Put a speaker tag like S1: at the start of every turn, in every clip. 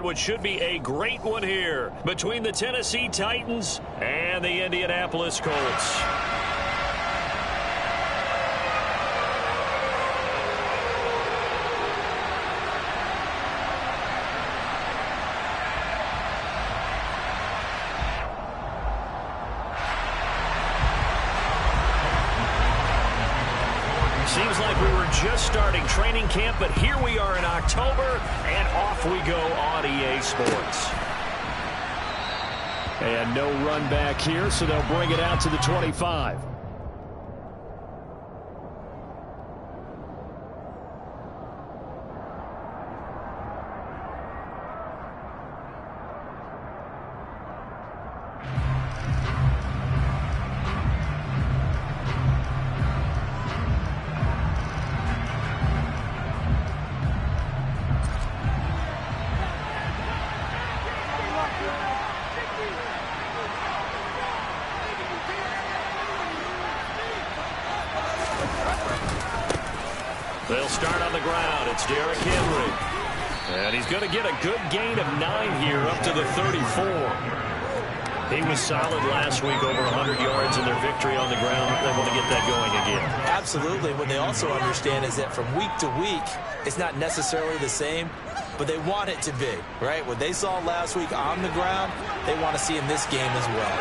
S1: got what should be a great one here between the Tennessee Titans and the Indianapolis Colts.
S2: Seems like we were just starting training camp, but here we are in October, and off we go on EA Sports.
S1: And no run back here, so they'll bring it out to the 25.
S2: They'll start on the ground. It's Derrick Henry. And he's going to get a good gain of 9 here up to the 34. He was solid last week, over 100 yards in their victory on the ground. Able to get that going again.
S3: Absolutely. What they also understand is that from week to week, it's not necessarily the same, but they want it to be, right? What they saw last week on the ground, they want to see in this game as well.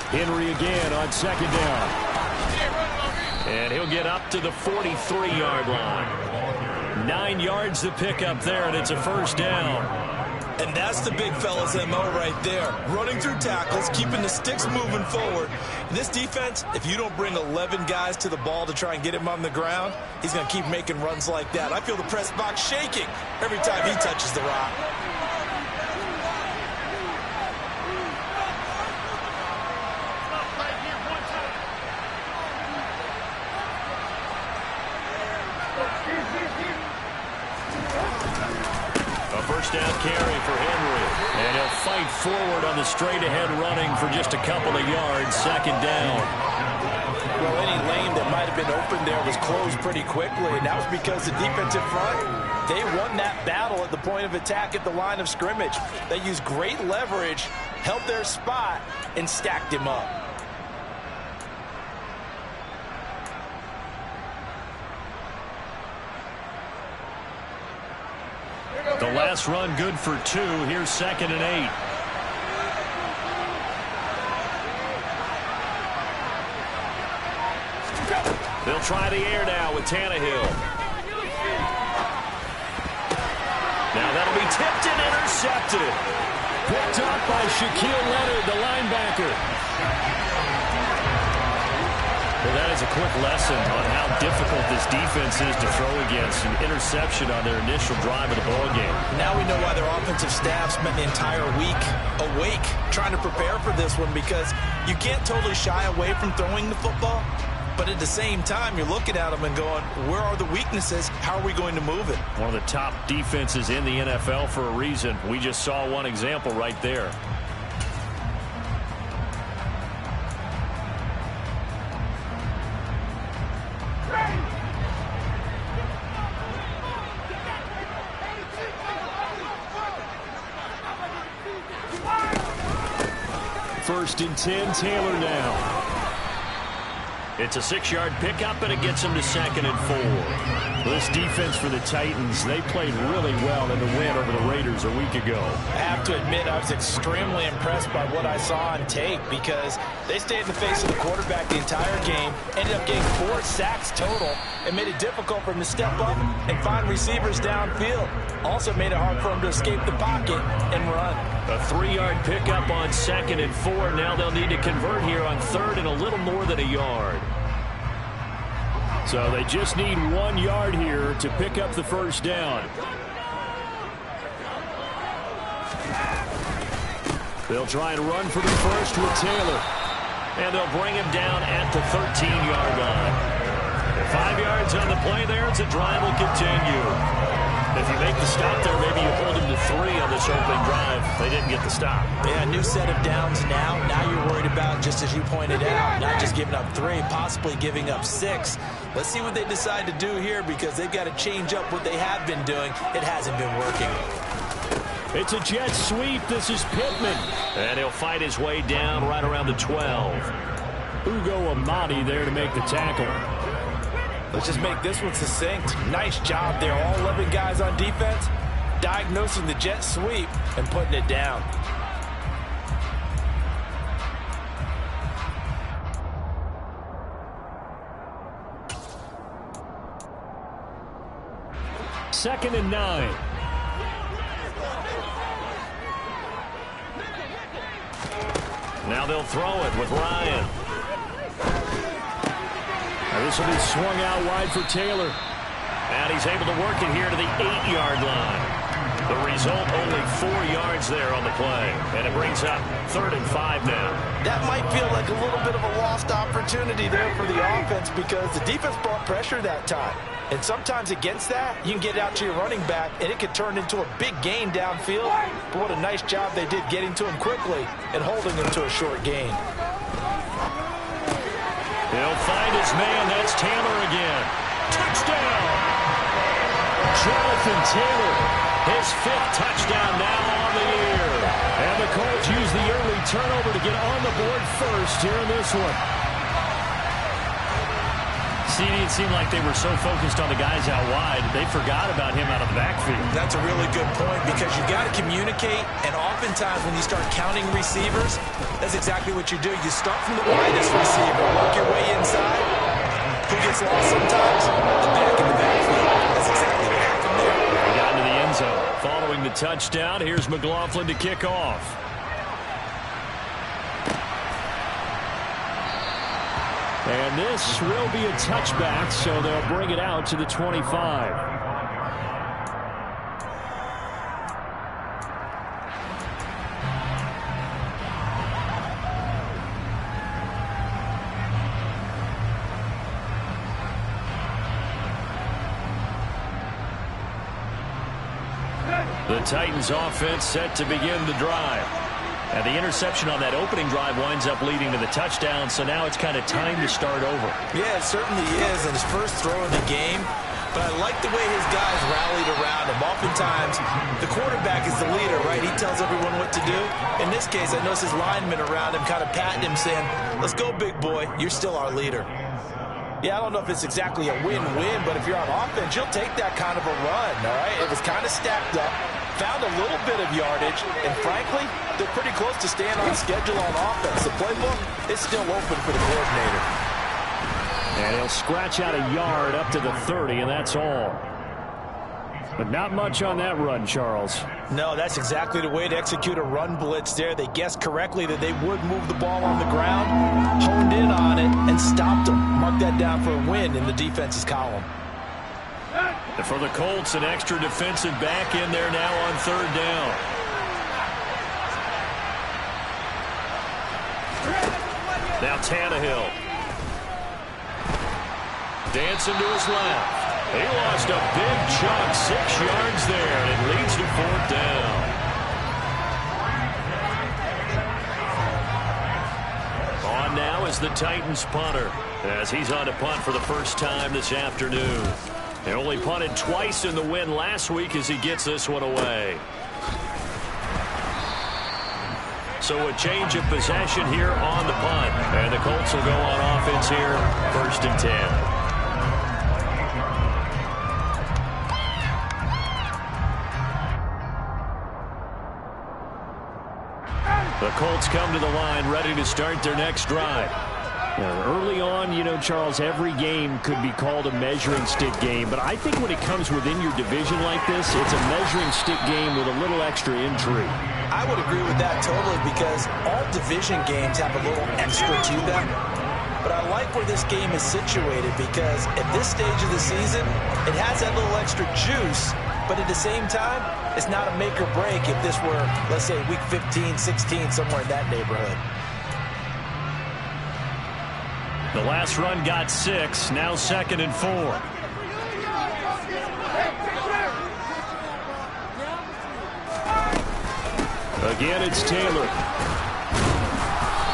S1: Henry again on second down.
S2: And he'll get up to the 43-yard line. 9 yards to pick up there, and it's a first down.
S3: And that's the big fella's MO right there. Running through tackles, keeping the sticks moving forward. This defense, if you don't bring 11 guys to the ball to try and get him on the ground, he's going to keep making runs like that. I feel the press box shaking every time he touches the rock.
S2: First down carry for Henry. And he'll fight forward on the straight-ahead running for just a couple of yards. Second down.
S3: Well, any lane that might have been open there was closed pretty quickly, and that was because the defensive front, they won that battle at the point of attack at the line of scrimmage. They used great leverage, held their spot, and stacked him up.
S2: The last run good for 2. Here's 2nd and 8. They'll try the air now with Tannehill. Now that'll be tipped and intercepted.
S1: Picked up by Shaquille Leonard, the linebacker.
S2: Well, that is a quick lesson on how difficult this defense is to throw against. An interception on their initial drive of the ballgame.
S3: Now we know why their offensive staff spent the entire week awake trying to prepare for this one, because you can't totally shy away from throwing the football, but at the same time, you're looking at them and going, where are the weaknesses? How are we going to move it?
S2: One of the top defenses in the NFL for a reason. We just saw one example right there.
S1: First and 10, Taylor now.
S2: It's a 6-yard pickup, and it gets him to 2nd and 4.
S1: This defense for the Titans, they played really well in the win over the Raiders a week ago.
S3: I have to admit, I was extremely impressed by what I saw on tape, because they stayed in the face of the quarterback the entire game, ended up getting 4 sacks total, and made it difficult for him to step up and find receivers downfield. Also made it hard for him to escape the pocket and run.
S2: A 3-yard pickup on 2nd and 4. Now they'll need to convert here on 3rd and a little more than a yard.
S1: So they just need 1 yard here to pick up the first down. They'll try and run for the first with Taylor.
S2: And they'll bring him down at the 13-yard line. 5 yards on the play there as the drive will continue.
S1: If you make the stop there, maybe you hold him to 3 on this opening drive. They didn't get the stop.
S3: Yeah, new set of downs now. Now you're worried about, just as you pointed out, not just giving up 3, possibly giving up 6. Let's see what they decide to do here, because they've got to change up what they have been doing. It hasn't been working.
S1: It's a jet sweep. This is Pittman. And he'll fight his way down right around the 12. Ugo Amadi there to make the tackle.
S3: Let's just make this one succinct. Nice job there. All 11 guys on defense diagnosing the jet sweep and putting it down.
S1: Second and 9. Now they'll throw it with Ryan. This will be swung out wide for Taylor. And he's able to work it here to the 8-yard line. The result, only 4 yards there on the play. And it brings up 3rd and 5 now.
S3: That might feel like a little bit of a lost opportunity there for the offense, because the defense brought pressure that time. And sometimes against that, you can get out to your running back, and it could turn into a big gain downfield. But what a nice job they did getting to him quickly and holding him to a short gain.
S1: He'll find his man. That's Taylor again. Touchdown! Jonathan Taylor, his 5th touchdown now on the year. And the Colts use the early turnover to get on the board first here in this one. CD, it seemed like they were so focused on the guys out wide, they forgot about him out of the backfield.
S3: That's a really good point, because you've got to communicate, and oftentimes when you start counting receivers, that's exactly what you do. You start from the widest receiver, work your way inside. Who gets lost sometimes? The back in the backfield. That's exactly what happened there.
S1: They got into the end zone. Following the touchdown, here's McLaughlin to kick off. And this will be a touchback, so they'll bring it out to the 25. The Titans offense set to begin the drive. And the interception on that opening drive winds up leading to the touchdown, so now it's kind of time to start over.
S3: Yeah, it certainly is, and his first throw in the game. But I like the way his guys rallied around him. Oftentimes, the quarterback is the leader, right? He tells everyone what to do. In this case, I noticed his linemen around him kind of patting him, saying, "Let's go, big boy. You're still our leader." Yeah, I don't know if it's exactly a win-win, but if you're on offense, you'll take that kind of a run, all right? It was kind of stacked up, found a little bit of yardage, and frankly, they're pretty close to staying on schedule on offense. The playbook is still open for the coordinator.
S1: And he'll scratch out a yard up to the 30, and that's all. But not much on that run, Charles.
S3: No, that's exactly the way to execute a run blitz there. They guessed correctly that they would move the ball on the ground, honed in on it, and stopped them. Mark that down for a win in the defense's column.
S1: And for the Colts, an extra defensive back in there now on 3rd down. Now Tannehill. Dancing to his left. He lost a big chunk, 6 yards there, and it leads to 4th down. On now is the Titans punter, as he's on to punt for the first time this afternoon. He only punted twice in the win last week as he gets this one away. So a change of possession here on the punt. And the Colts will go on offense here, 1st and 10. The Colts come to the line ready to start their next drive. Early on, you know, Charles, every game could be called a measuring stick game. But I think when it comes within your division like this, it's a measuring stick game with a little extra intrigue.
S3: I would agree with that totally, because all division games have a little extra to them. But I like where this game is situated, because at this stage of the season, it has that little extra juice. But at the same time, it's not a make or break if this were, let's say, week 15, 16, somewhere in that neighborhood.
S1: The last run got 6, now 2nd and 4. Again, it's Taylor.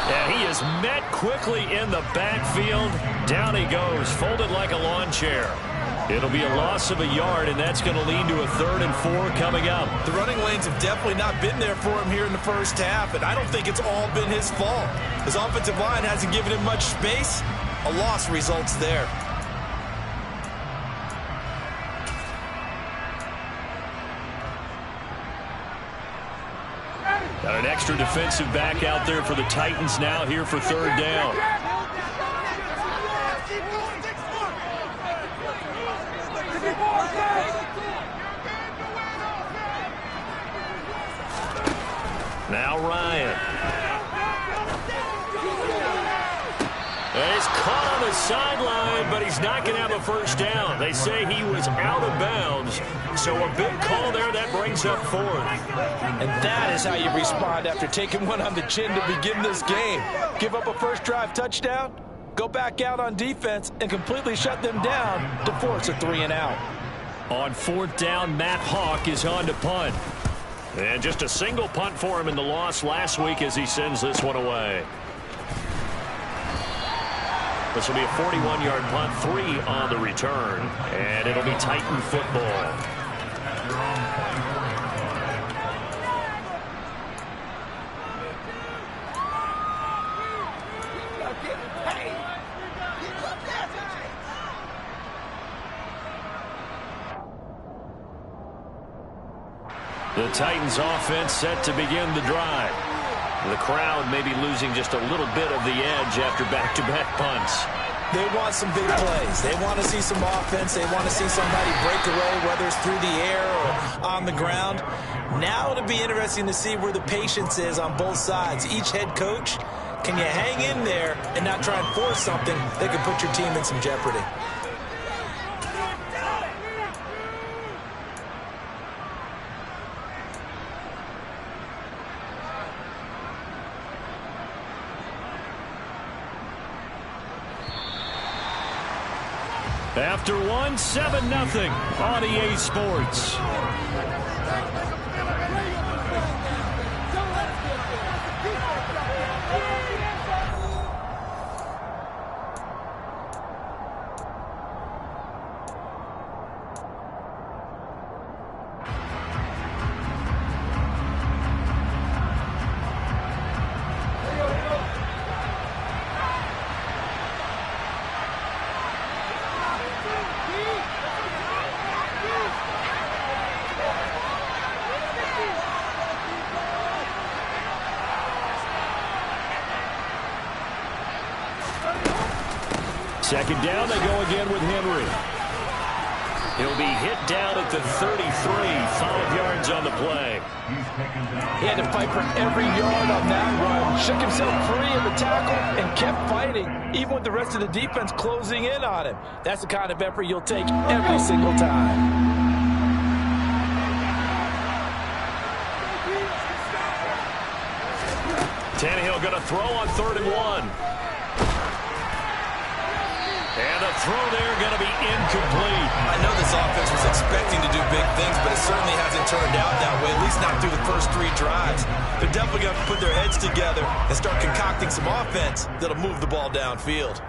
S1: And he is met quickly in the backfield. Down he goes, folded like a lawn chair. It'll be a loss of a yard, and that's going to lead to a 3rd and 4 coming up.
S3: The running lanes have definitely not been there for him here in the first half, and I don't think it's all been his fault. His offensive line hasn't given him much space. A loss results there.
S1: Got an extra defensive back out there for the Titans now here for 3rd down. Now Ryan. And he's caught on the sideline, but he's not going to have a first down. They say he was out of bounds, so a big call there that brings up 4th.
S3: And that is how you respond after taking one on the chin to begin this game. Give up a first drive touchdown, go back out on defense, and completely shut them down to force a 3 and out.
S1: On 4th down, Matt Hawk is on to punt. And just a single punt for him in the loss last week as he sends this one away. This will be a 41-yard punt, 3 on the return. And it'll be Titan football. The Titans offense set to begin the drive. The crowd may be losing just a little bit of the edge after back-to-back punts.
S3: They want some big plays. They want to see some offense. They want to see somebody break away, whether it's through the air or on the ground. Now it'll be interesting to see where the patience is on both sides. Each head coach, can you hang in there and not try and force something that could put your team in some jeopardy?
S1: After one, 7-0 on EA Sports. Second down, they go again with Henry. He'll be hit down at the 33, 5 yards on the play.
S3: He had to fight for every yard on that run. Shook himself free of the tackle and kept fighting, even with the rest of the defense closing in on him. That's the kind of effort you'll take every single time.
S1: Tannehill going to throw on 3rd and 1. And the throw there going to be incomplete.
S3: I know this offense was expecting to do big things, but it certainly hasn't turned out that way, at least not through the first 3 drives. They're definitely going to put their heads together and start concocting some offense that'll move the ball downfield.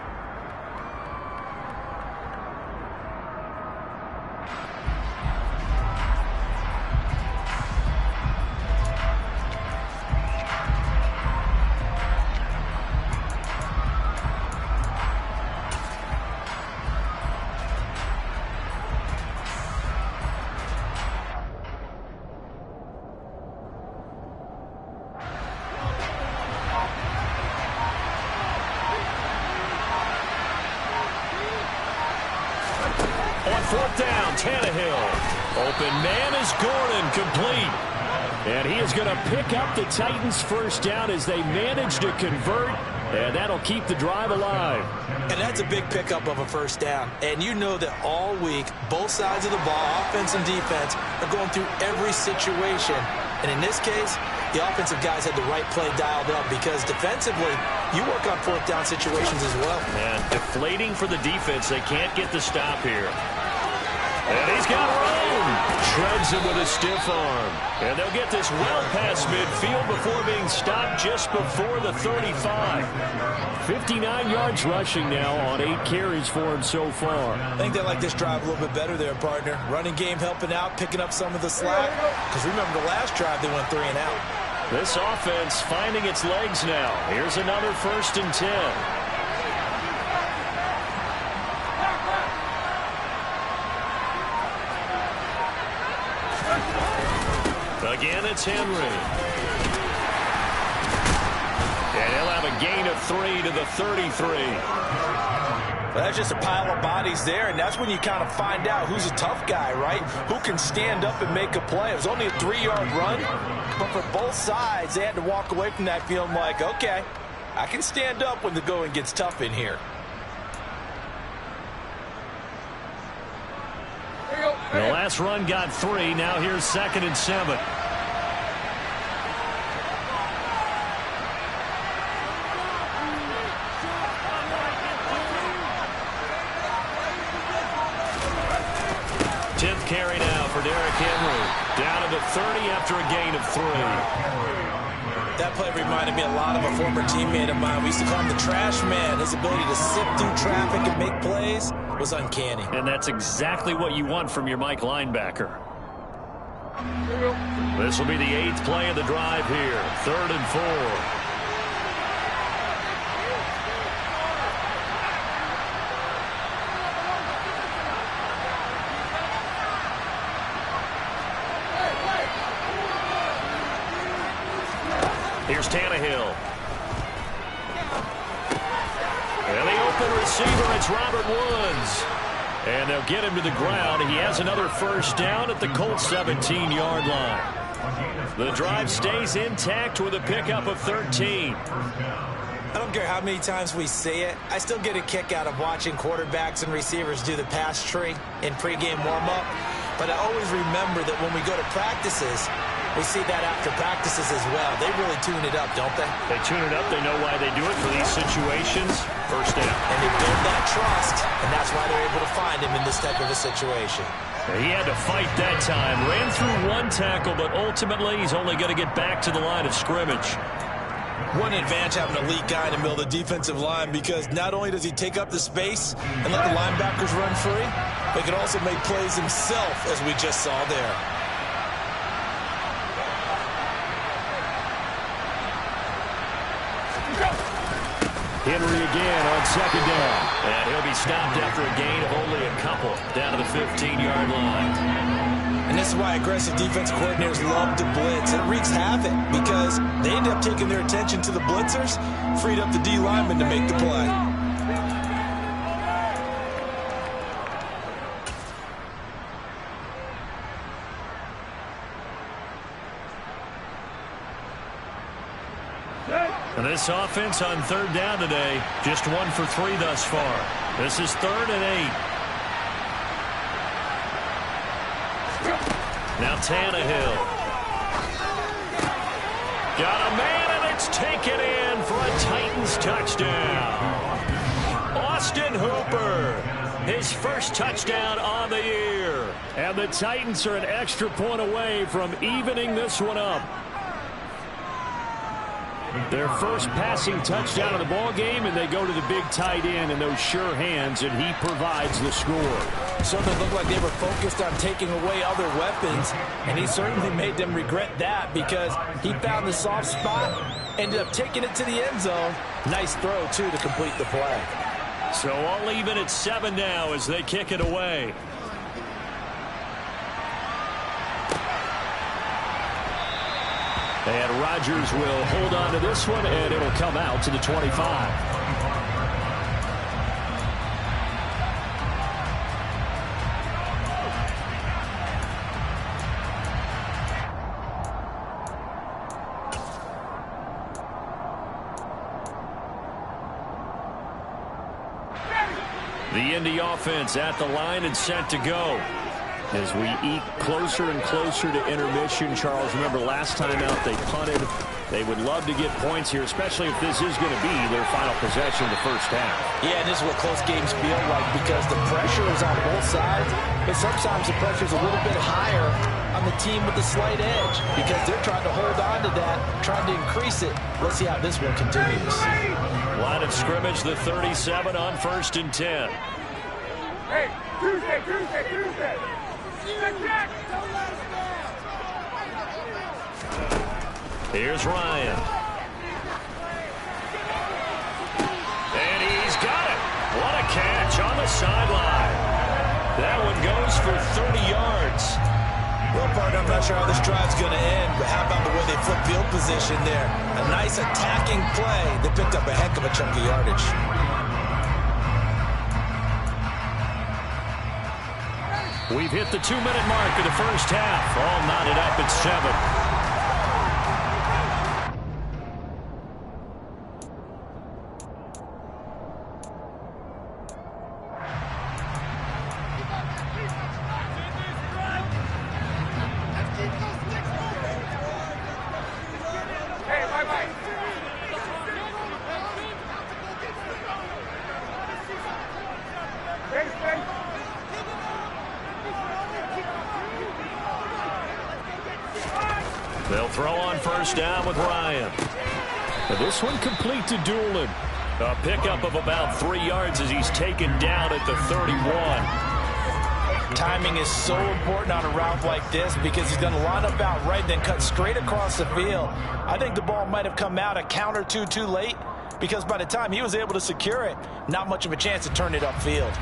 S1: On 4th down, Tannehill. Open man is Gordon, complete. And he is going to pick up the Titans' first down as they manage to convert. And that'll keep the drive alive.
S3: And that's a big pickup of a first down. And you know that all week, both sides of the ball, offense and defense, are going through every situation. And in this case, the offensive guys had the right play dialed up because defensively, you work on 4th down situations as well.
S1: And deflating for the defense. They can't get the stop here. And he's got room. shreds him with a stiff arm. And they'll get this well past midfield before being stopped just before the 35. 59 yards rushing now on 8 carries for him so far.
S3: I think they like this drive a little bit better there, partner. Running game helping out, picking up some of the slack. Because remember the last drive, they went 3 and out.
S1: This offense finding its legs now. Here's another 1st and 10. Again, it's Henry. And he'll have a gain of 3 to the 33.
S3: Well, that's just a pile of bodies there, and that's when you kind of find out who's a tough guy, right? Who can stand up and make a play. It was only a 3-yard run, but for both sides, they had to walk away from that feeling like, okay, I can stand up when the going gets tough in here.
S1: The last run got 3. Now here's 2nd and 7. Carry now for Derrick Henry. Down to the 30 after a gain of 3.
S3: That play reminded me a lot of a former teammate of mine. We used to call him the trash man. His ability to sift through traffic and make plays was uncanny.
S1: And that's exactly what you want from your Mike linebacker. This will be the 8th play of the drive here. 3rd and 4. Here's Tannehill. And the open receiver, it's Robert Woods. And they'll get him to the ground. He has another 1st down at the Colts 17-yard line. The drive stays intact with a pickup of 13.
S3: I don't care how many times we say it. I still get a kick out of watching quarterbacks and receivers do the pass tree in pregame warm-up. But I always remember that when we go to practices, we see that after practices as well. They really tune it up, don't they?
S1: They tune it up. They know why they do it for these situations. 1st down.
S3: And they build that trust, and that's why they're able to find him in this type of a situation.
S1: He had to fight that time. Ran through 1 tackle, but ultimately he's only going to get back to the line of scrimmage.
S3: One advantage having an elite guy in the middle of the defensive line, because not only does he take up the space and let the linebackers run free, but he can also make plays himself, as we just saw there.
S1: Henry again on 2nd down. And he'll be stopped after a gain of only a couple down to the 15-yard line.
S3: And this is why aggressive defense coordinators love to blitz. It wreaks havoc because they end up taking their attention to the blitzers, freed up the D lineman to make the play.
S1: And this offense on 3rd down today, just 1 for 3 thus far. This is 3rd and 8. Now Tannehill. Got a man, and it's taken in for a Titans touchdown. Austin Hooper, his 1st touchdown on the year. And the Titans are an extra point away from evening this one up. Their 1st passing touchdown of the ball game, and they go to the big tight end in those sure hands, and he provides the score.
S3: So they looked like they were focused on taking away other weapons, and he certainly made them regret that because he found the soft spot, ended up taking it to the end zone. Nice throw, too, to complete the play.
S1: So all even at 7 now as they kick it away. And Rodgers will hold on to this one, and it'll come out to the 25. The Indy offense at the line and set to go. As we eke closer and closer to intermission, Charles, remember last time out they punted. They would love to get points here, especially if this is going to be their final possession of the 1st half.
S3: Yeah, and this is what close games feel like because the pressure is on both sides. but sometimes the pressure's a little bit higher on the team with the slight edge because they're trying to hold on to that, trying to increase it. Let's see how this one continues.
S2: Line of scrimmage, the 37 on 1st and 10.
S4: Hey, Tuesday.
S2: Here's Ryan. And he's got it. What a catch on the sideline. That one goes for 30 yards.
S3: Well, partner, I'm not sure how this drive's going to end, but how about the way they flip field position there? A nice attacking play. They picked up a heck of a chunk of yardage.
S2: We've hit the 2-minute mark of the first half. All knotted up at 7. They'll throw on first down with Ryan.
S1: And this one complete to Doolin.
S2: A pickup of about 3 yards as he's taken down at the 31.
S3: Timing is so important on a route like this because he's going to line up out right, then cut straight across the field. I think the ball might have come out a count or two too late because by the time he was able to secure it, not much of a chance to turn it upfield.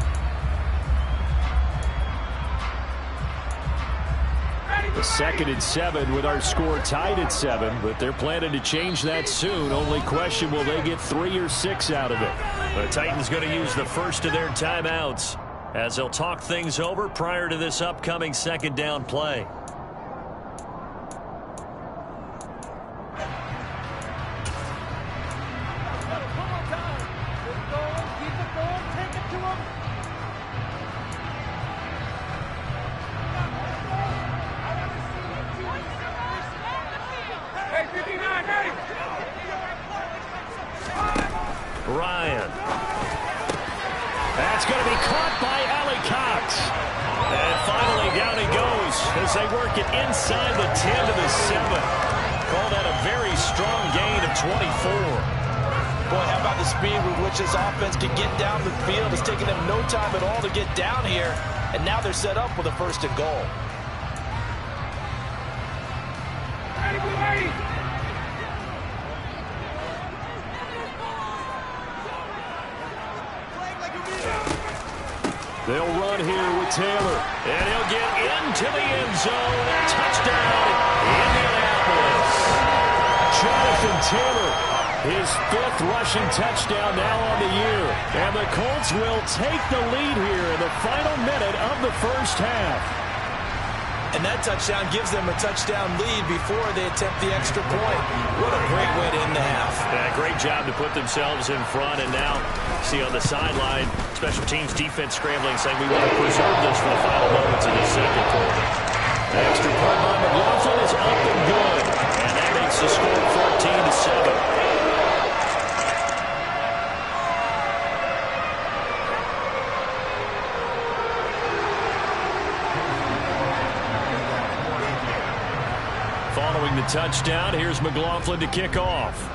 S1: The 2nd and 7 with our score tied at 7, but they're planning to change that soon. Only question, will they get 3 or 6 out of it?
S2: The Titans going to use the first of their timeouts as they'll talk things over prior to this upcoming 2nd down play. Ryan. That's going to be caught by Ali Cox. And finally down he goes as they work it inside the 10 to the 7. Call that a very strong gain of 24.
S3: Boy, how about the speed with which this offense can get down the field? It's taking them no time at all to get down here. And now they're set up with a 1st and goal.
S1: They'll run here with Taylor.
S2: And he'll get into the end zone. Touchdown, Indianapolis.
S1: Jonathan Taylor, his 5th rushing touchdown now on the year. And the Colts will take the lead here in the final minute of the first half.
S3: And that touchdown gives them a touchdown lead before they attempt the extra point. What a great way to end the half.
S2: Yeah, great job to put themselves in front. And now, see on the sideline, special teams defense scrambling, saying we want to preserve this for the final moments of the 2nd quarter.
S1: The extra point by McLaughlin is up and good.
S2: And that makes the score 14 to 7.
S1: Following the touchdown, here's McLaughlin to kick off.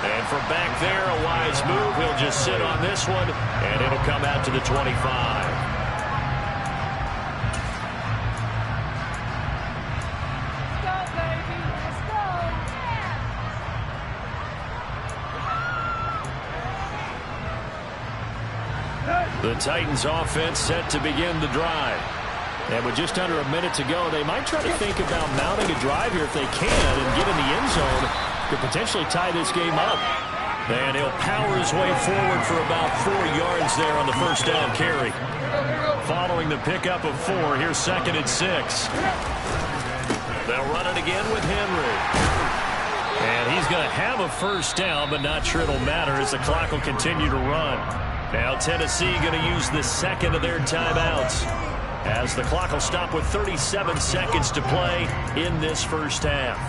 S2: And from back there, a wise move. He'll just sit on this one, and it'll come out to the 25. The Titans offense set to begin the drive.
S1: And with just under a minute to go, they might try to think about mounting a drive here if they can and get in the end zone to potentially tie this game up.
S2: And he'll power his way forward for about 4 yards there on the first down carry. Following the pickup of 4, here's 2nd and 6. They'll run it again with Henry. And he's going to have a first down, but not sure it'll matter as the clock will continue to run. Now Tennessee going to use the 2nd of their timeouts as the clock will stop with 37 seconds to play in this first half.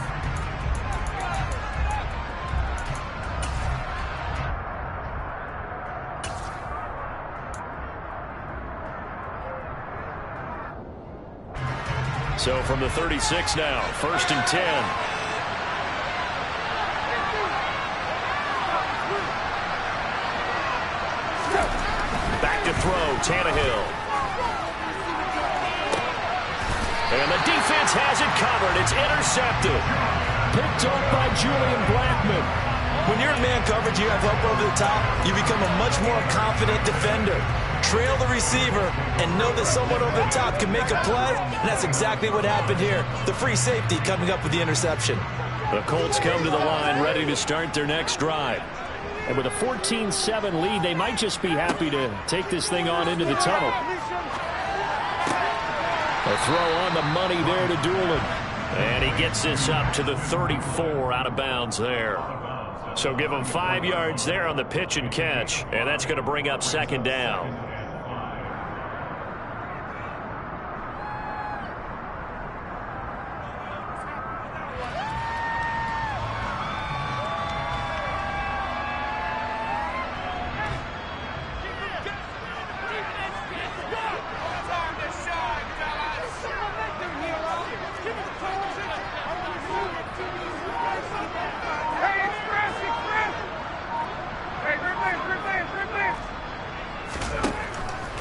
S2: So from the 36 now, 1st and 10. Back to throw, Tannehill. And the defense has it covered. It's intercepted.
S1: Picked off by Julian Blackmon.
S3: When you're in man coverage, you have help over the top, you become a much more confident defender. Trail the receiver and know that someone over the top can make a play, and that's exactly what happened here. The free safety coming up with the interception.
S2: The Colts come to the line ready to start their next drive.
S1: And with a 14-7 lead, they might just be happy to take this thing on into the tunnel. A throw on the money there to Doolin.
S2: And he gets this up to the 34, out of bounds there. So give him 5 yards there on the pitch and catch, and that's going to bring up 2nd down.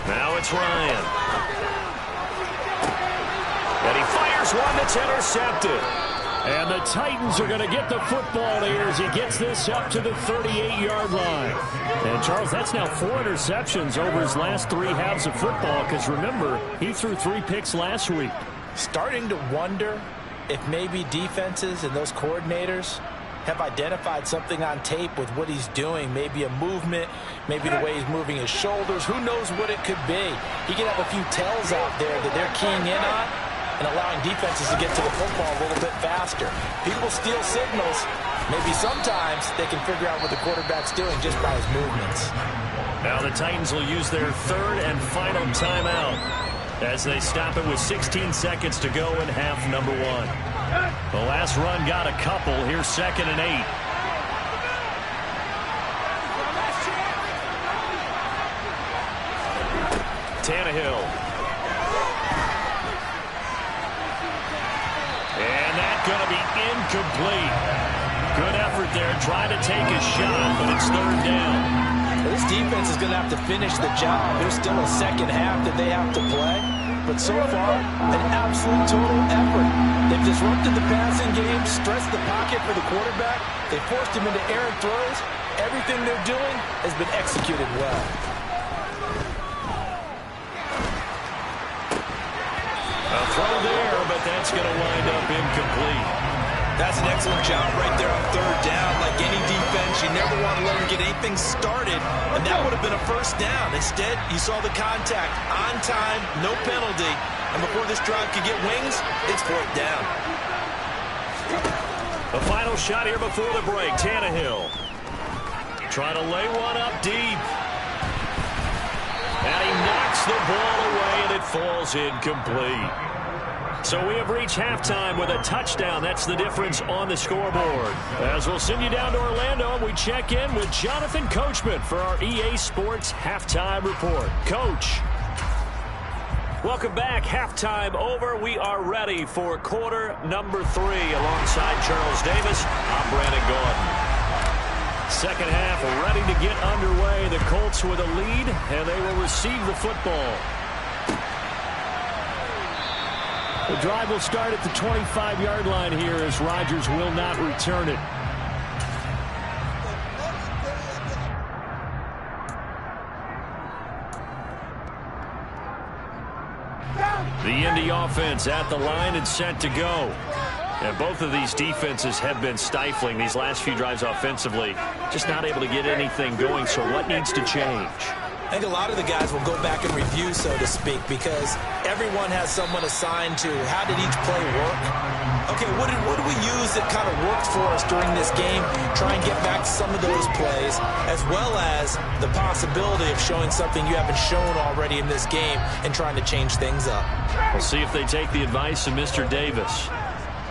S2: Now it's Ryan. And he fires one that's intercepted.
S1: And the Titans are going to get the football here as he gets this up to the 38-yard line. And, Charles, that's now 4 interceptions over his last 3 halves of football because, remember, he threw 3 picks last week.
S3: Starting to wonder if maybe defenses and those coordinators have identified something on tape with what he's doing. Maybe a movement, maybe the way he's moving his shoulders. Who knows what it could be? He could have a few tells out there that they're keying in on and allowing defenses to get to the football a little bit faster. People steal signals. Maybe sometimes they can figure out what the quarterback's doing just by his movements.
S2: Now the Titans will use their 3rd and final timeout as they stop it with 16 seconds to go in half number 1. The last run got a couple. Here's 2nd and 8. Tannehill. And that's going to be incomplete. Good effort there. Trying to take a shot, but it's 3rd down.
S3: This defense is going to have to finish the job. There's still a second half that they have to play. But so far, an absolute total effort. They've disrupted the passing game, stressed the pocket for the quarterback. They forced him into errant throws. Everything they're doing has been executed well.
S2: A throw there, but that's going to wind up incomplete.
S3: That's an excellent job right there on 3rd down. Like any defense, you never want to let them get anything started, and that would have been a 1st down. Instead, you saw the contact on time, no penalty, and before this drive could get wings, it's 4th down.
S2: The final shot here before the break. Tannehill trying to lay one up deep. And he knocks the ball away, and it falls incomplete. So we have reached halftime with a touchdown. That's the difference on the scoreboard. As we'll send you down to Orlando, we check in with Jonathan Coachman for our EA Sports Halftime Report. Coach. Welcome back. Halftime over. We are ready for quarter number 3 alongside Charles Davis. I'm Brandon Gordon. Second half ready to get underway. The Colts with a lead, and they will receive the football.
S1: The drive will start at the 25-yard line here as Rodgers will not return it.
S2: The Indy offense at the line and set to go. And both of these defenses have been stifling these last few drives offensively. Just not able to get anything going, so what needs to change?
S3: I think a lot of the guys will go back and review, so to speak, because everyone has someone assigned to how did each play work. Okay, what did we use that kind of worked for us during this game? Try and get back to some of those plays, as well as the possibility of showing something you haven't shown already in this game and trying to change things up.
S2: We'll see if they take the advice of Mr. Davis.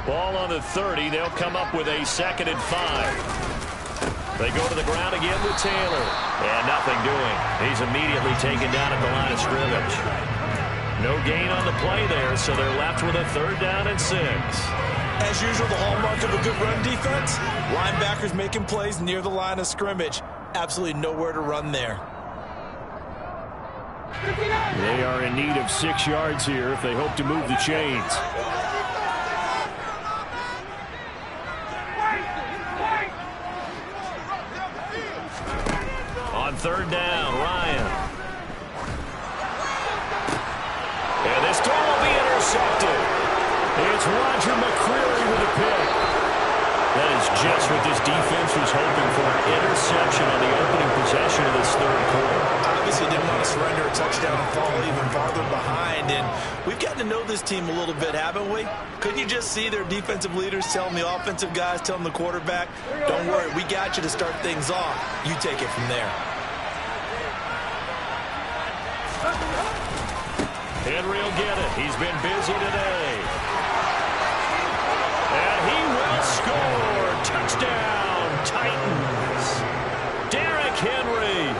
S2: Ball on the 30. They'll come up with a 2nd and 5. They go to the ground again with Taylor. And nothing doing. He's immediately taken down at the line of scrimmage. No gain on the play there, so they're left with a 3rd down and 6.
S3: As usual, the hallmark of a good run defense, linebackers making plays near the line of scrimmage. Absolutely nowhere to run there.
S1: They are in need of 6 yards here if they hope to move the chains.
S2: On 3rd down, Ryan. And this throw will be intercepted. It's Roger McCreary with a pick. That is just what this defense was hoping for, an interception on the opening possession of this 3rd quarter.
S3: Obviously didn't want to surrender a touchdown and fall even farther behind. And we've gotten to know this team a little bit, haven't we? Couldn't you just see their defensive leaders telling the offensive guys, telling the quarterback, don't worry, we got you to start things off. You take it from there.
S2: Henry will get it. He's been busy today. And he will score. Touchdown, Titans. Derrick Henry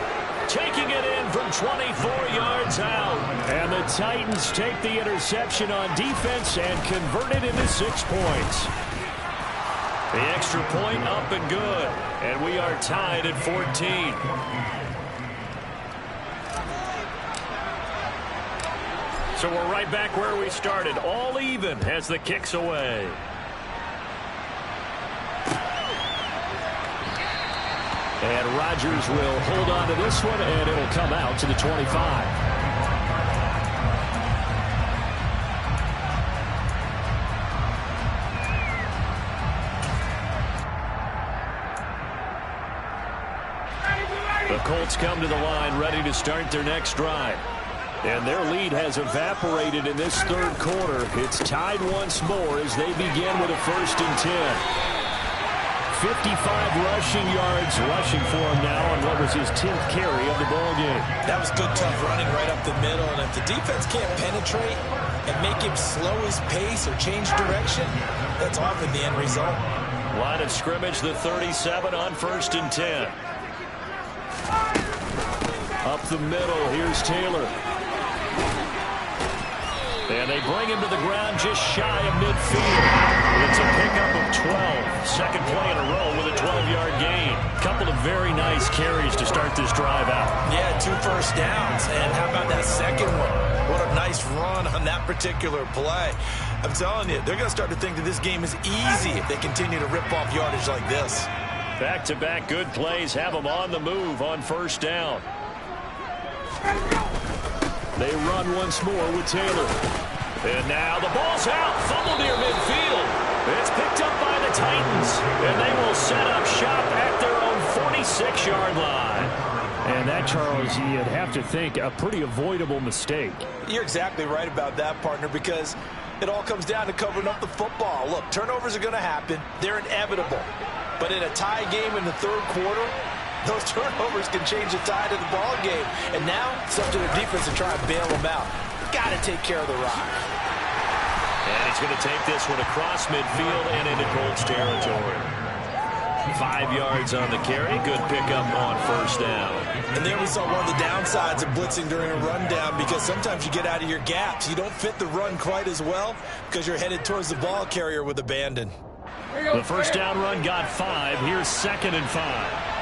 S2: taking it in from 24 yards out.
S1: And the Titans take the interception on defense and convert it into 6 points.
S2: The extra point up and good. And we are tied at 14. So we're right back where we started, all even as the kick's away.
S1: And Rodgers will hold on to this one, and it'll come out to the 25.
S2: The Colts come to the line ready to start their next drive.
S1: And their lead has evaporated in this 3rd quarter. It's tied once more as they begin with a 1st and 10. 55 rushing yards rushing for him now on what was his 10th carry of the ball game.
S3: That was good, tough running right up the middle. And if the defense can't penetrate and make him slow his pace or change direction, that's often the end result.
S2: Line of scrimmage, the 37 on 1st and 10.
S1: Up the middle, here's Taylor.
S2: And they bring him to the ground just shy of midfield. It's a pickup of 12. Second play in a row with a 12-yard gain. Couple of very nice carries to start this drive out.
S3: Yeah, 2 first downs. And how about that second one? What a nice run on that particular play. I'm telling you, they're going to start to think that this game is easy if they continue to rip off yardage like this.
S2: Back-to-back good plays have them on the move on 1st down.
S1: They run once more with Taylor.
S2: And now the ball's out. Fumble near midfield. It's picked up by the Titans. And they will set up shop at their own 46-yard line.
S1: And that, Charles, you'd have to think a pretty avoidable mistake.
S3: You're exactly right about that, partner, because it all comes down to covering up the football. Look, turnovers are going to happen. They're inevitable. But in a tie game in the 3rd quarter, those turnovers can change the tide of the ball game. And now it's up to their defense to try and bail them out. Got to take care of the rock.
S2: And he's going to take this one across midfield and into Colts territory. 5 yards on the carry. Good pickup on 1st down.
S3: And there we saw one of the downsides of blitzing during a rundown, because sometimes you get out of your gaps. You don't fit the run quite as well because you're headed towards the ball carrier with abandon.
S1: The 1st down run got 5. Here's 2nd and 5.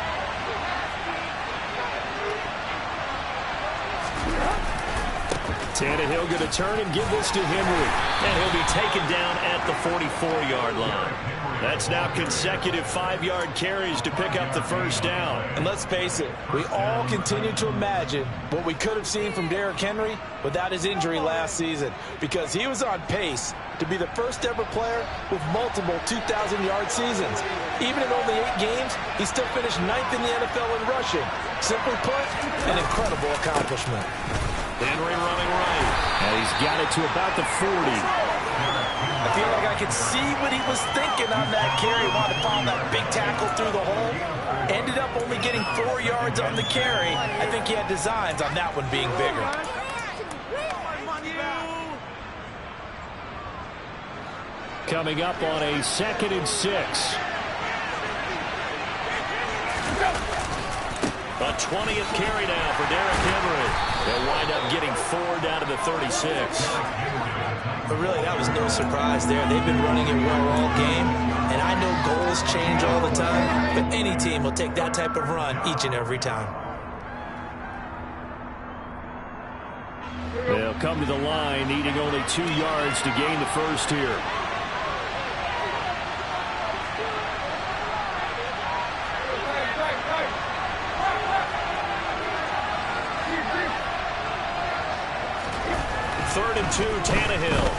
S1: Tannehill going to turn and give this to Henry.
S2: And he'll be taken down at the 44-yard line. That's now consecutive 5-yard carries to pick up the 1st down.
S3: And let's face it, we all continue to imagine what we could have seen from Derrick Henry without his injury last season, because he was on pace to be the first ever player with multiple 2,000-yard seasons. Even in only 8 games, he still finished 9th in the NFL in rushing. Simply put, an incredible accomplishment.
S2: Henry running right.
S1: And he's got it to about the 40.
S3: I feel like I could see what he was thinking on that carry. Wanted to follow that big tackle through the hole. Ended up only getting 4 yards on the carry. I think he had designs on that one being bigger.
S1: Coming up on a 2nd and 6.
S2: A 20th carry now for Derrick Henry. They'll wind up getting 4 down to the 36.
S3: But really, that was no surprise there. They've been running it well all game, and I know goals change all the time, but any team will take that type of run each and every time.
S1: They'll come to the line, needing only 2 yards to gain the first here.
S2: Third and 2, Tannehill.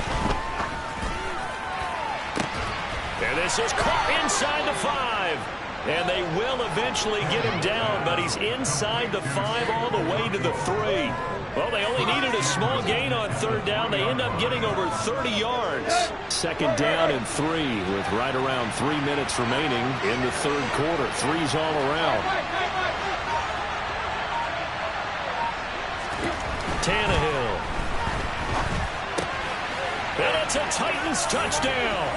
S2: And this is caught inside the 5. And they will eventually get him down, but he's inside the 5 all the way to the 3. Well, they only needed a small gain on third down. They end up getting over 30 yards.
S1: Second down and 3 with right around 3 minutes remaining in the third quarter. 3's all around.
S2: Tannehill. And it's a Titans touchdown.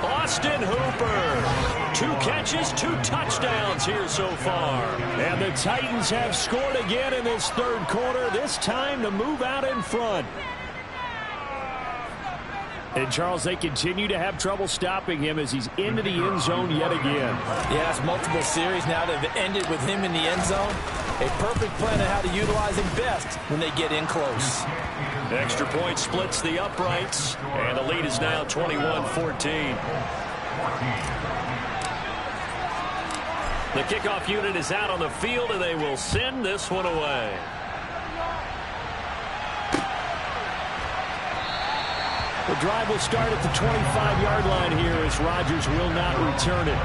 S2: Austin Hooper. 2 catches, 2 touchdowns here so far.
S1: And the Titans have scored again in this third quarter, this time to move out in front. And, Charles, they continue to have trouble stopping him as he's into the end zone yet again.
S3: Yes, multiple series now that have ended with him in the end zone. A perfect plan on how to utilize him best when they get in close.
S2: Extra point splits the uprights, and the lead is now 21-14. The kickoff unit is out on the field, and they will send this one away.
S1: The drive will start at the 25-yard line here as Rodgers will not return it.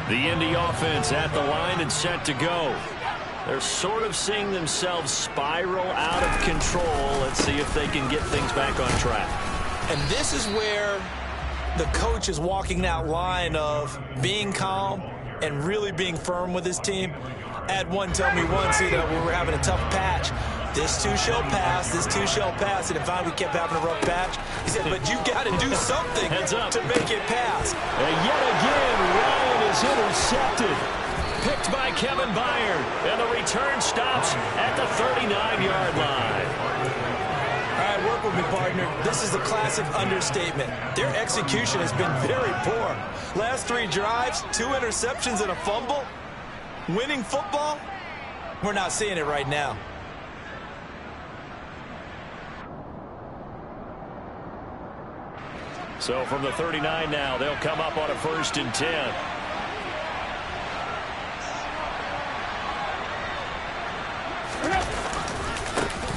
S2: The Indy offense at the line and set to go. They're sort of seeing themselves spiral out of control. Let's see if they can get things back on track.
S3: And this is where the coach is walking that line of being calm and really being firm with his team. I had one tell me once, when we were having a tough patch, this too shall pass, this too shall pass. And if we kept having a rough patch, he said, but you got to do something to make it pass.
S1: And yet again, Ryan is intercepted.
S2: Picked by Kevin Byard, and the return stops at the 39-yard line.
S3: All right, work with me, partner. This is a classic understatement. Their execution has been very poor. Last 3 drives, 2 interceptions and a fumble. Winning football? We're not seeing it right now.
S2: So from the 39 now, they'll come up on a 1st and 10.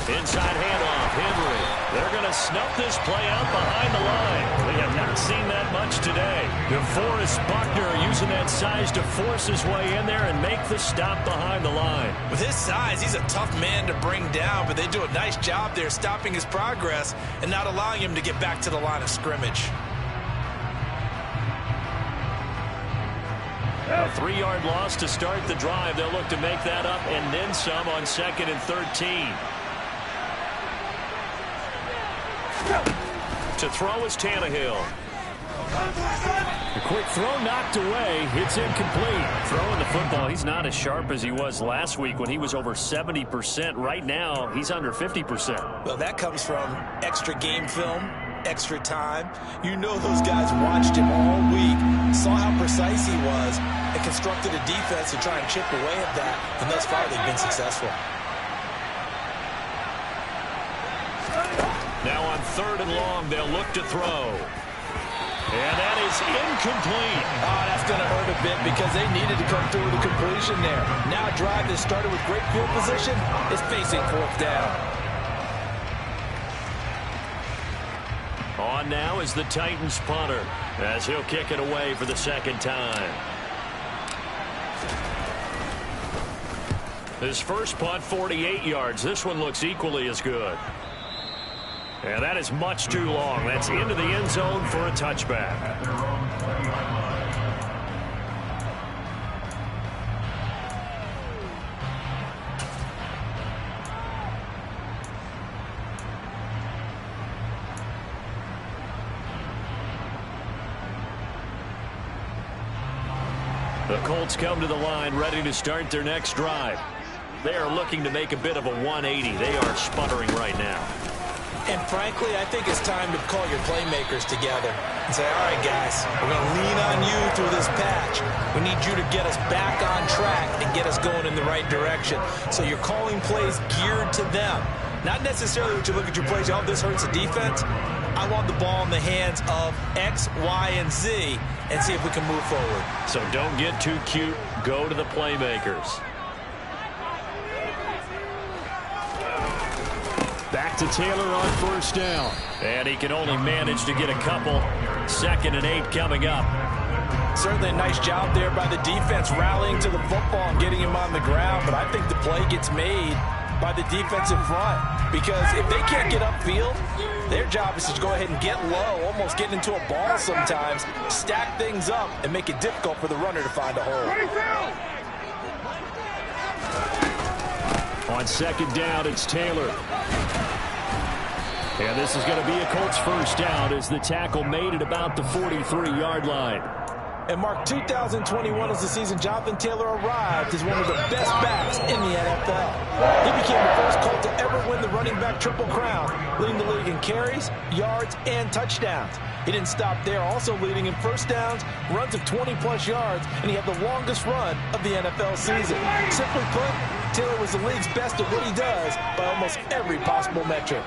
S2: Inside handoff, Henry. They're going to snuff this play out behind the line. We have not seen that much today. DeForest Buckner using that size to force his way in there and make the stop behind the line.
S3: With his size, he's a tough man to bring down, but they do a nice job there stopping his progress and not allowing him to get back to the line of scrimmage.
S2: A 3-yard loss to start the drive. They'll look to make that up and then some on 2nd and 13. To throw is Tannehill.
S1: A quick throw knocked away. It's incomplete.
S2: Throwing the football, he's not as sharp as he was last week when he was over 70%. Right now, he's under 50%.
S3: Well, that comes from extra game film, extra time. You know those guys watched him all week, saw how precise he was, and constructed a defense to try and chip away at that. And thus far, they've been successful.
S2: Now on 3rd and long, they'll look to throw. And that is incomplete.
S3: Oh, that's going to hurt a bit because they needed to come through with a completion there. Now a drive that started with great field position is facing 4th down.
S2: On now is the Titans punter as he'll kick it away for the 2nd time. His first punt, 48 yards. This one looks equally as good. And that is much too long. That's into the end zone for a touchback.
S1: The Colts come to the line ready to start their next drive. They are looking to make a bit of a 180. They are sputtering right now.
S3: And frankly, I think it's time to call your playmakers together and say, all right, guys, we're going to lean on you through this patch. We need you to get us back on track and get us going in the right direction. So you're calling plays geared to them. Not necessarily what you look at your plays, oh, this hurts the defense. I want the ball in the hands of X, Y, and Z and see if we can move forward.
S1: So don't get too cute. Go to the playmakers. Back to Taylor on first down. And he can only manage to get a couple. 2nd and 8 coming up.
S3: Certainly a nice job there by the defense rallying to the football and getting him on the ground. But I think the play gets made by the defensive front. Because if they can't get upfield, their job is to go ahead and get low, almost get into a ball sometimes, stack things up, and make it difficult for the runner to find a hole.
S1: On 2nd down, it's Taylor. And this is going to be a Colts first down as the tackle made at about the 43-yard line.
S3: And Mark, 2021 is the season Jonathan Taylor arrived as one of the best backs in the NFL. He became the first Colt to ever win the running back triple crown, leading the league in carries, yards, and touchdowns. He didn't stop there, also leading in first downs, runs of 20-plus yards, and he had the longest run of the NFL season. Simply put, Taylor was the league's best at what he does by almost every possible metric.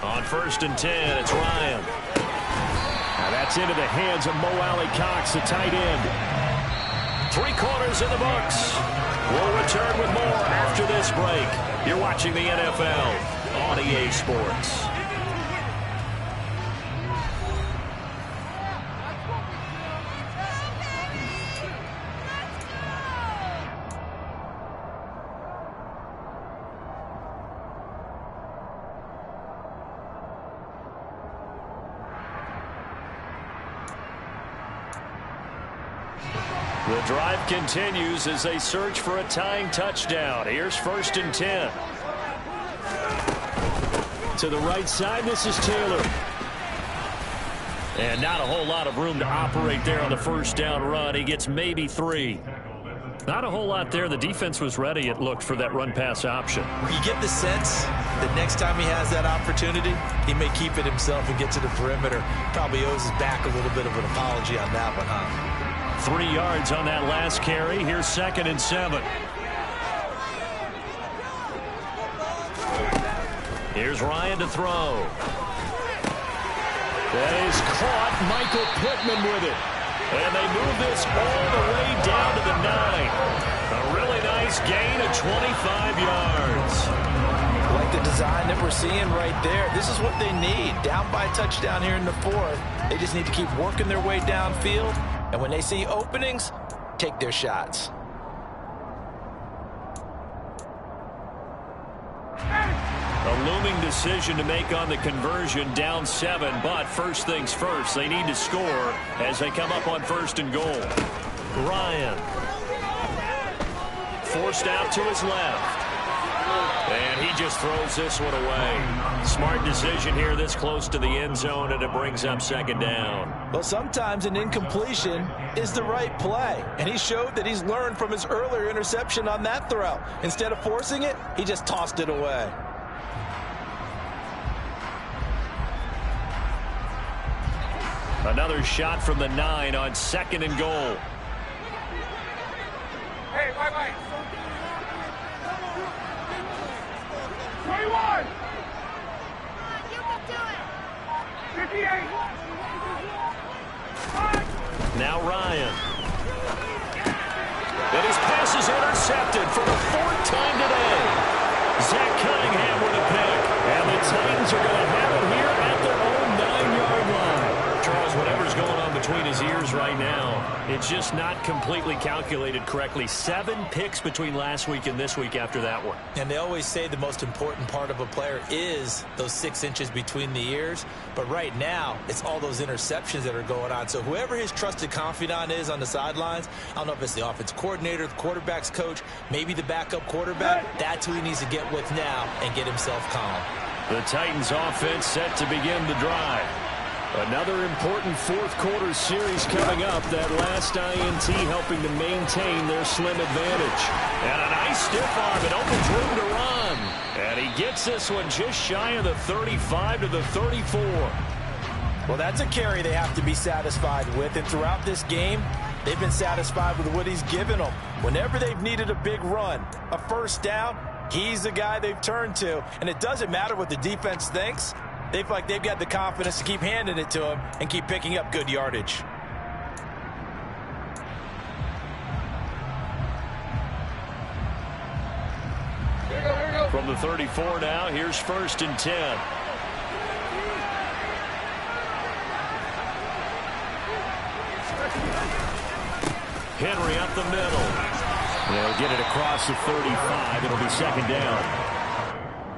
S1: On 1st and 10, it's Ryan. Now that's into the hands of Mo Alley-Cox, the tight end. 3 quarters in the books. We'll return with more after this break. You're watching the NFL on EA Sports. The drive continues as they search for a tying touchdown. Here's 1st and 10. To the right side, this is Taylor. And not a whole lot of room to operate there on the first down run. He gets maybe 3. Not a whole lot there. The defense was ready, it looked, for that run-pass option.
S3: You get the sense that next time he has that opportunity, he may keep it himself and get to the perimeter. Probably owes his back a little bit of an apology on that one, huh?
S1: 3 yards on that last carry. Here's 2nd and 7. Here's Ryan to throw. That is caught. Michael Pittman with it. And they move this all the way down to the 9. A really nice gain of 25 yards.
S3: I like the design that we're seeing right there. This is what they need. Down by a touchdown here in the 4th. They just need to keep working their way downfield. And when they see openings, take their shots.
S1: A looming decision to make on the conversion, down 7. But first things first, they need to score as they come up on 1st and goal. Ryan. Forced out to his left. And he just throws this one away. Smart decision here this close to the end zone, and it brings up 2nd down.
S3: Well, sometimes an incompletion is the right play. And he showed that he's learned from his earlier interception on that throw. Instead of forcing it, he just tossed it away.
S1: Another shot from the 9 on 2nd and goal.
S4: Hey, wait. 21. You can do it. 58.
S1: Now Ryan. And his pass is intercepted for the 4th time today. Zach Cunningham with a pick. And the Titans are going to have it here at their own 9-yard line. Charles, whatever's going on between his ears right now, it's just not completely calculated correctly. 7 picks between last week and this week after that one.
S3: And they always say the most important part of a player is those 6 inches between the ears. But right now, it's all those interceptions that are going on. So whoever his trusted confidant is on the sidelines, I don't know if it's the offense coordinator, the quarterback's coach, maybe the backup quarterback, that's who he needs to get with now and get himself calm.
S1: The Titans offense set to begin the drive. Another important fourth-quarter series coming up. That last INT helping to maintain their slim advantage. And a nice stiff arm. It opens room to run. And he gets this one just shy of the 35 to the 34.
S3: Well, that's a carry they have to be satisfied with. And throughout this game, they've been satisfied with what he's given them. Whenever they've needed a big run, a first down, he's the guy they've turned to. And it doesn't matter what the defense thinks. They feel like they've got the confidence to keep handing it to him and keep picking up good yardage.
S1: From the 34 now, here's 1st and 10. Henry up the middle. They'll get it across the 35. It'll be 2nd down.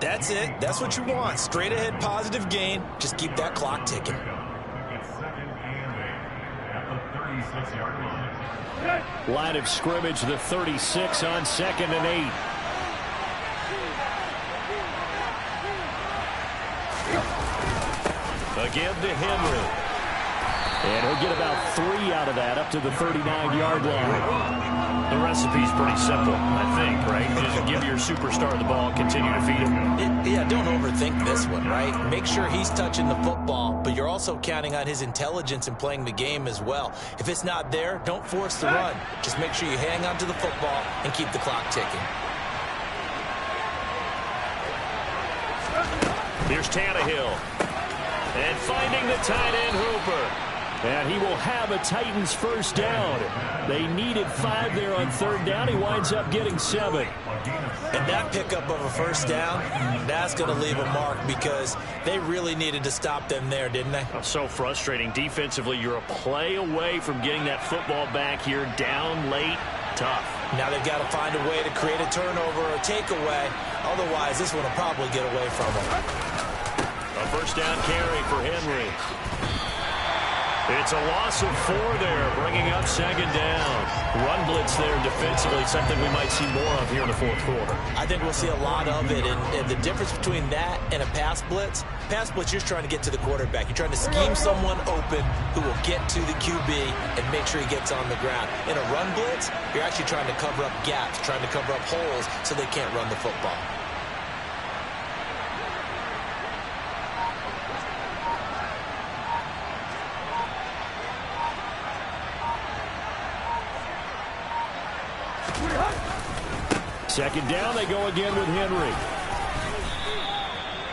S3: That's it. That's what you want. Straight ahead positive gain. Just keep that clock ticking.
S1: Line of scrimmage, the 36 on 2nd and 8. Again to Henry. And he'll get about 3 out of that up to the 39-yard line. The recipe's pretty simple, I think, right? Just give your superstar the ball, continue to feed him.
S3: Yeah, don't overthink this one, right? Make sure he's touching the football, but you're also counting on his intelligence in playing the game as well. If it's not there, don't force the run. Just make sure you hang on to the football and keep the clock ticking.
S1: Here's Tannehill. And finding the tight end Hooper. And he will have a Titans first down. They needed 5 there on 3rd down. He winds up getting 7.
S3: And that pickup of a first down, that's going to leave a mark because they really needed to stop them there, didn't they?
S1: So frustrating. Defensively, you're a play away from getting that football back here. Down late, tough.
S3: Now they've got to find a way to create a turnover or takeaway. Otherwise, this one will probably get away from them.
S1: A first down carry for Henry. It's a loss of 4 there, bringing up 2nd down. Run blitz there defensively, something we might see more of here in the 4th quarter.
S3: I think we'll see a lot of it, and the difference between that and a pass blitz, you're trying to get to the quarterback. You're trying to scheme someone open who will get to the QB and make sure he gets on the ground. In a run blitz, you're actually trying to cover up gaps, trying to cover up holes so they can't run the football.
S1: Second down, they go again with Henry.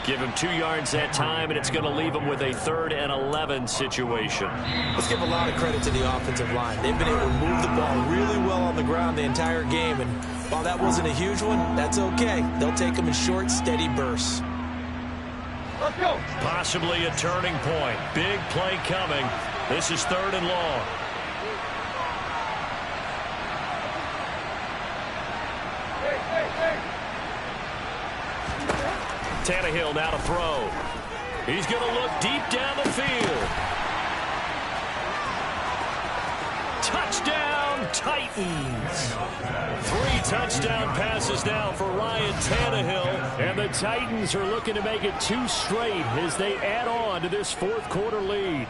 S1: Give him 2 yards that time, and it's going to leave him with a 3rd and 11 situation.
S3: Let's give a lot of credit to the offensive line. They've been able to move the ball really well on the ground the entire game, and while that wasn't a huge one, that's okay. They'll take them in short, steady bursts.
S4: Let's go.
S1: Possibly a turning point. Big play coming. This is 3rd and long. Tannehill now to throw. He's going to look deep down the field. Touchdown, Titans. 3 touchdown passes now for Ryan Tannehill. And the Titans are looking to make it 2 straight as they add on to this 4th quarter lead.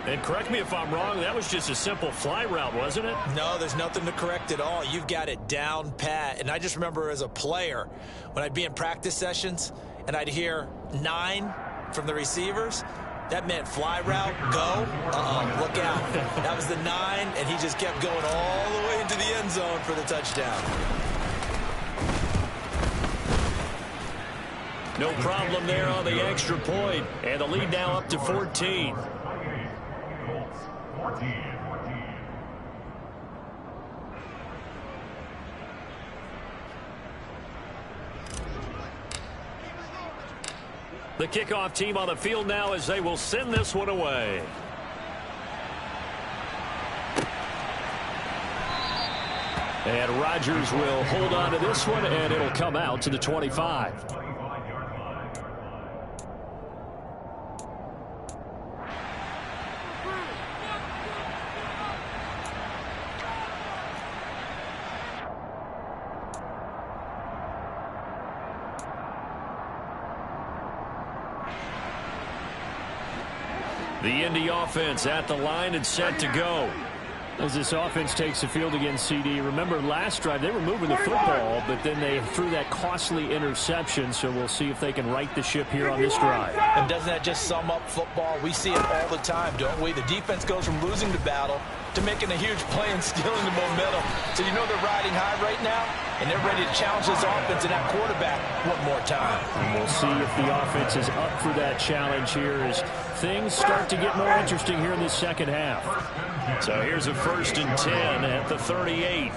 S1: And correct me if I'm wrong, that was just a simple fly route, wasn't it?
S3: No, there's nothing to correct at all. You've got it down pat. And I just remember as a player, when I'd be in practice sessions and I'd hear 9 from the receivers, that meant fly route, go, look out. That was the 9, and he just kept going all the way into the end zone for the touchdown.
S1: No problem there on the extra point. And the lead now up to 14. The kickoff team on the field now as they will send this one away. And Rodgers will hold on to this one, and it'll come out to the 25.
S2: The Indy offense at the line and set to go.
S1: As this offense takes the field against CD, remember last drive they were moving the football, but then they threw that costly interception, so we'll see if they can right the ship here on this drive.
S3: And doesn't that just sum up football? We see it all the time, don't we? The defense goes from losing the battle to making a huge play and stealing the momentum. So you know they're riding high right now, and they're ready to challenge this offense and that quarterback one more time.
S1: And we'll see if the offense is up for that challenge here as things start to get more interesting here in this second half.
S2: So here's a 1st and 10 at the 38.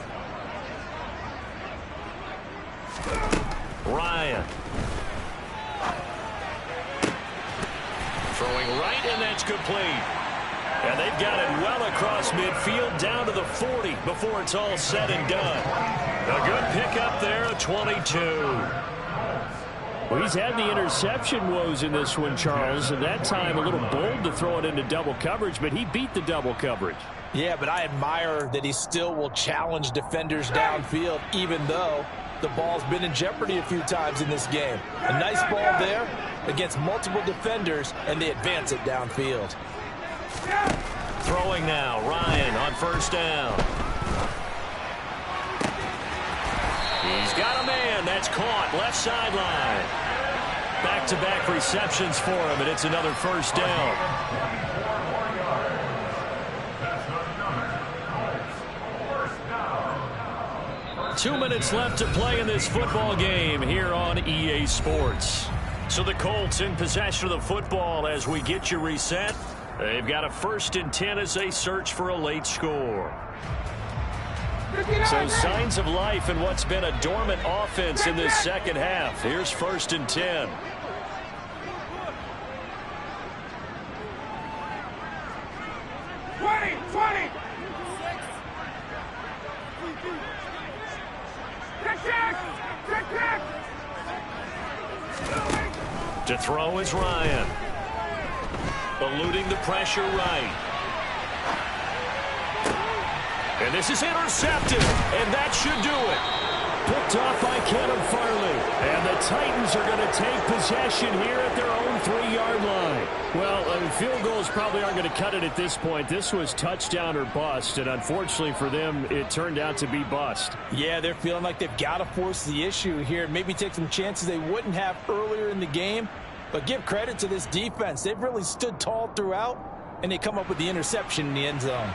S2: Ryan. Throwing right, and that's complete. And they've got it well across midfield down to the 40 before it's all said and done. A good pickup there, a 22.
S1: Well, he's had the interception woes in this one, Charles. At that time, a little bold to throw it into double coverage, but he beat the double coverage.
S3: Yeah, but I admire that he still will challenge defenders downfield, even though the ball's been in jeopardy a few times in this game. A nice ball there against multiple defenders, and they advance it downfield.
S2: Throwing now, Ryan on 1st down. He's got a man. That's caught. Left sideline. Back-to-back receptions for him, and it's another 1st down. Two minutes left to play in this football game here on EA Sports. So the Colts in possession of the football as we get you reset. They've got a 1st and 10 as they search for a late score. So signs of life in what's been a dormant offense in this second half. Here's 1st and 10. To throw is Ryan. Eluding the pressure right. And this is intercepted, and that should do it.
S1: Picked off by Kevin Farley. And the Titans are going to take possession here at their own 3-yard line. Well, field goals probably aren't going to cut it at this point. This was touchdown or bust, and unfortunately for them, it turned out to be bust.
S3: Yeah, they're feeling like they've got to force the issue here. Maybe take some chances they wouldn't have earlier in the game. But give credit to this defense. They've really stood tall throughout, and they come up with the interception in the end zone.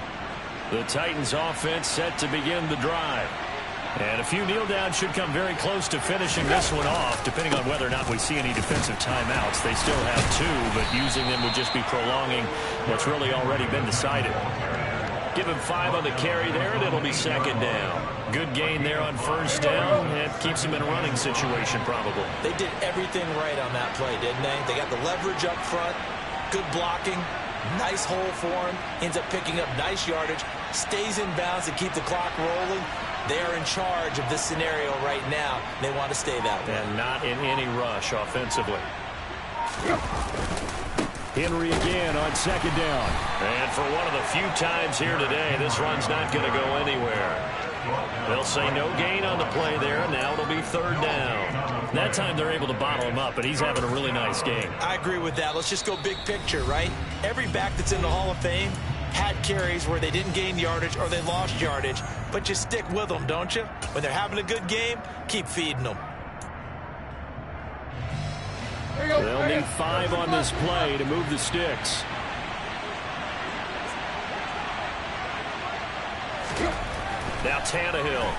S2: The Titans offense set to begin the drive. And a few kneel downs should come very close to finishing this one off, depending on whether or not we see any defensive timeouts. They still have 2, but using them would just be prolonging what's really already been decided. Give him 5 on the carry there, and it'll be 2nd down. Good gain there on 1st down. It keeps him in a running situation, probably.
S3: They did everything right on that play, didn't they? They got the leverage up front, good blocking, nice hole for him, ends up picking up nice yardage, stays in bounds to keep the clock rolling. They are in charge of this scenario right now. They want to stay that way.
S2: And not in any rush offensively.
S1: Henry again on 2nd down.
S2: And for one of the few times here today, this run's not going to go anywhere. They'll say no gain on the play there. Now it'll be 3rd down. That time they're able to bottle him up, but he's having a really nice game.
S3: I agree with that. Let's just go big picture, right? Every back that's in the Hall of Fame had carries where they didn't gain yardage or they lost yardage, but you stick with them, don't you? When they're having a good game, keep feeding them.
S1: They'll need 5 on this play to move the sticks.
S2: Now Tannehill.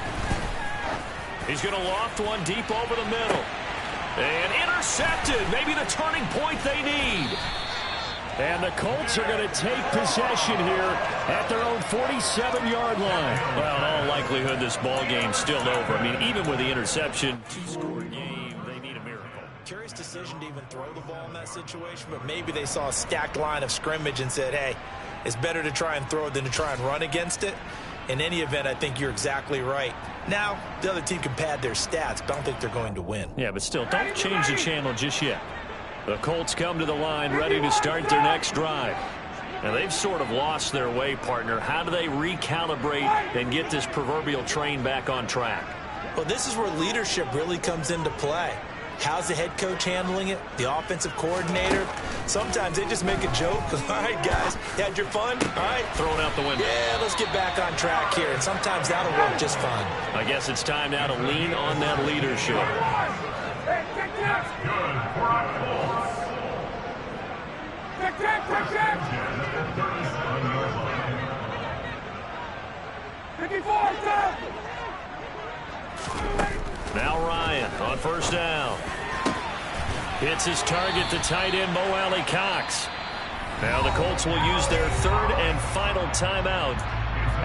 S2: He's going to loft one deep over the middle. And intercepted. Maybe the turning point they need.
S1: And the Colts are going to take possession here at their own 47-yard line.
S2: Well, in all likelihood, this ball game's still over. I mean, even with the interception, 2-score game, they need a miracle.
S3: Curious decision to even throw the ball in that situation, but maybe they saw a stacked line of scrimmage and said, hey, it's better to try and throw it than to try and run against it. In any event, I think you're exactly right. Now, the other team can pad their stats, but I don't think they're going to win.
S2: Yeah, but still, don't change the channel just yet. The Colts come to the line ready to start their next drive. And they've sort of lost their way, partner. How do they recalibrate and get this proverbial train back on track?
S3: Well, this is where leadership really comes into play. How's the head coach handling it? The offensive coordinator? Sometimes they just make a joke. All right, guys, you had your fun? All right.
S2: Thrown out the window.
S3: Yeah, let's get back on track here. And sometimes that'll work just fine.
S2: I guess it's time now to lean on that leadership. Now Ryan on first down. Hits his target to tight end Mo Alley Cox. Now the Colts will use their third and final timeout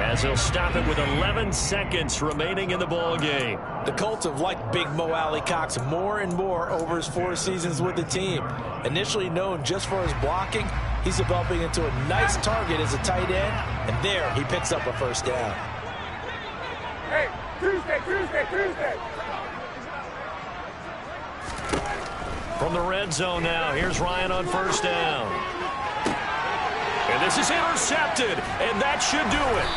S2: as they'll stop it with 11 seconds remaining in the ball game.
S3: The Colts have liked big Mo Alley Cox more and more over his 4 seasons with the team. Initially known just for his blocking, he's developing into a nice target as a tight end, and there he picks up a first down.
S4: Hey, Tuesday.
S2: From the red zone now, here's Ryan on first down. And this is intercepted, and that should do it.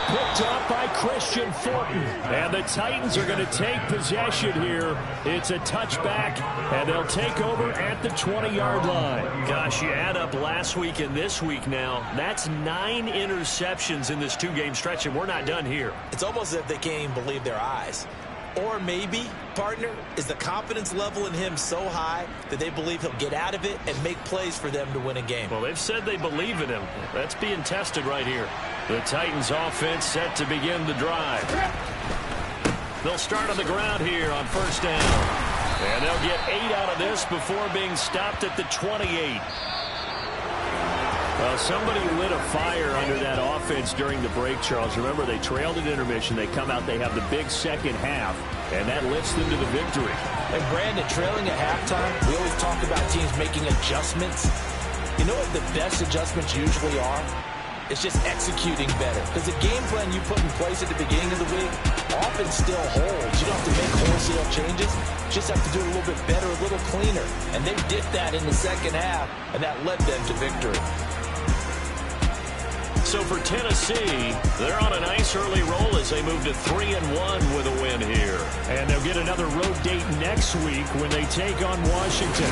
S1: Picked up by Christian Fulton. And the Titans are going to take possession here. It's a touchback, and they'll take over at the 20-yard line.
S2: Gosh, you add up last week and this week now. That's 9 interceptions in this 2-game stretch, and we're not done here.
S3: It's almost as if they can't even believe their eyes. Or maybe, partner, is the confidence level in him so high that they believe he'll get out of it and make plays for them to win a game.
S2: Well, they've said they believe in him. That's being tested right here.
S1: The Titans offense set to begin the drive.
S2: They'll start on the ground here on first down.
S1: And they'll get 8 out of this before being stopped at the 28. Well, somebody lit a fire under that offense during the break, Charles. Remember, they trailed at intermission. They come out, they have the big second half, and that lifts them to the victory.
S3: And Brandon, trailing at halftime, we always talk about teams making adjustments. You know what the best adjustments usually are? It's just executing better. Because the game plan you put in place at the beginning of the week often still holds. You don't have to make wholesale changes. You just have to do it a little bit better, a little cleaner. And they did that in the second half, and that led them to victory.
S2: So for Tennessee, they're on a nice early roll as they move to 3-1 with a win here.
S1: And they'll get another road date next week when they take on Washington.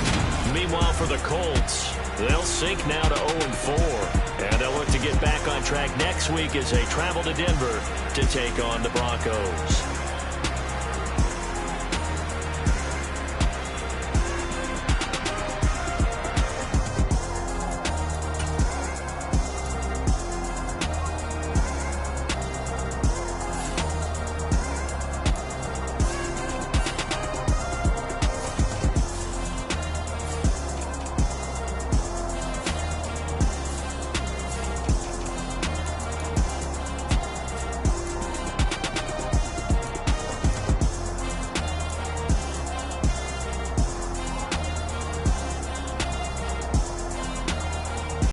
S2: Meanwhile, for the Colts, they'll sink now to 0-4. And they'll look to get back on track next week as they travel to Denver to take on the Broncos.